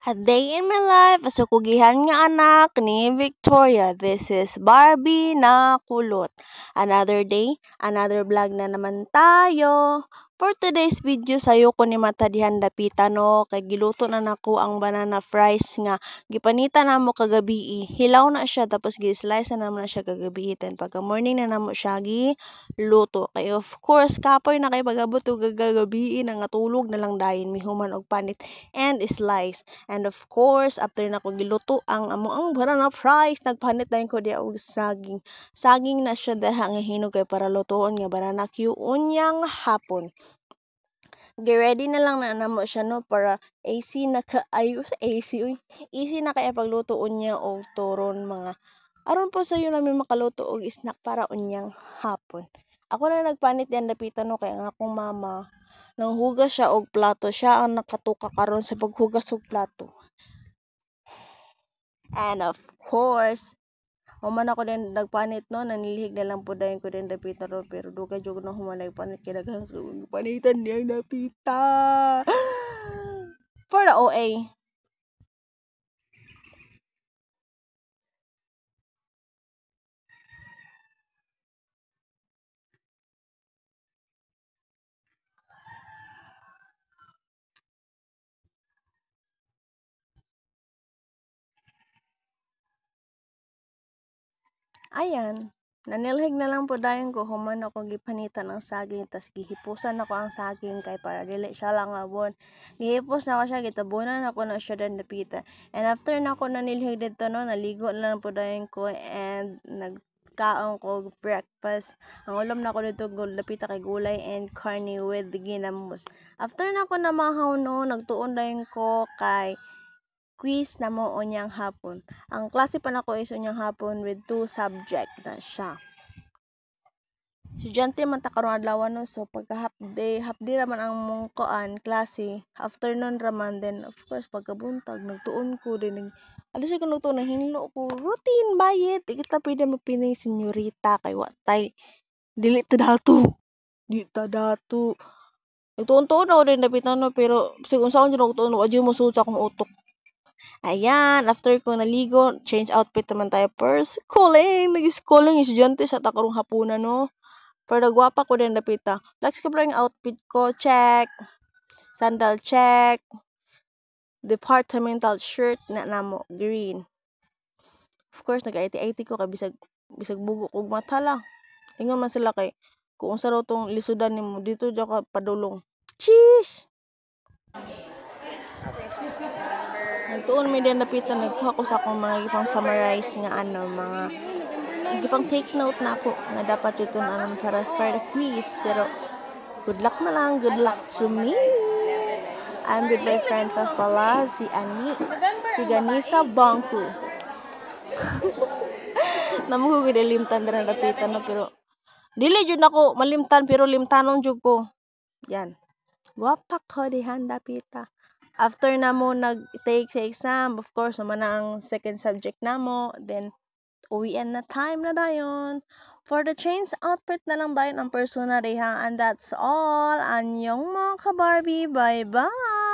A day in my life as a kugihan nga anak ni Victoria. This is Barbie na kulot. Another day, another vlog na naman tayo. For today's video, sayo ko ni matadihan dapita no. Kay giluto na nako ang banana fries nga. Gipanita na mo kagabi. Hilaw na siya tapos gi-slice na naman siya kagabi. Then pagka morning na namo siya giluto. Kay of course, kapoy na kay pagabot o gagabi na nga tulog na lang dayon. Mihuman og panit and slice. And of course, after na ko giluto ang amo ang banana fries, nagpanit dayon ko diya og saging. Saging na siya daha nga hinog kay para lutoon nga banana Q unyang hapon. Gi-ready na lang na namo siya no para AC na kaayo sa AC uy. Easy na kaya pagluto unya og turon mga aron po sayo namin makaluto og snack para unyang hapon. Ako na nagpanit yan dapitan no kay ang akong mama nanghugas siya og plato. Siya ang nakatuka karon sa paghugas og plato. And of course, human ako din nagpanit no, nanilihig na lang po dayon ko din dapita ro pero dugay jud na human nagpanit kay daghang panitan niya dapita. For the OA. Ayan, nanilhig na lang po dayon ko human ako gipanitan ng saging tas gihipusan ako ang saging kay para dili siya lang abon. Gihipos na ko siya gitabunan ako na siya dan dapita. And after na ako nanilhig dito no, naligo na lang po dayon ko and nagkaon ko breakfast. Ang ulam na ko dito dapita kay gulay and carne with ginamos. After na ako namahaw no, nagtuon dayon ko kay quiz na mo unyang hapon. Ang klase pa nako is unyang hapon with 2 subject na siya. Estudyante man ta karon adlaw no, so pagka half day raman ang mong klase, afternoon raman, then of course pagkabuntag nagtuon ko din alas ko nagtuon na hinlo ko routine bayit kita pwede magpinay senyorita kay watay dili ta dato. Di ta dato. Nagtuon-tuon ako din dapitan no pero sigun sa akong nagtuon wa mo sa akong utok. Ayan, after ko naligo, change outfit naman tayo for schooling. Nag-schooling, estudyante sa takarong hapunan, no? Pero gwapa ko din napita. Flex ko pa yung outfit ko, check. Sandal, check. Departmental shirt na namo, green. Of course, nag-IT-IT ko, kay bisag bugo kog mata lang. Ingon man sila kay, kung sa raw tong lisudan nimo dito dyan ka padulong. Cheese! Nagtuon may din napitan nagkuha ko sa akong mga ipang summarize nga mga ipang take note na ako nga dapat ito para for the quiz pero good luck na lang, good luck to me. I'm with my friend pala si Ani, si Ganisa Bangku. Namugo ko limtan na napitan no pero dili jud nako malimtan pero limtanon jud ko. Yan. Wapak ko dihan dapita. After na mo nag-take sa exam, of course, naman na ang second subject na mo. Then, uwian na time na dayon. For the change outfit na lang dayon ang persona diha. And that's all. Anyong mga ka-Barbie. Bye-bye!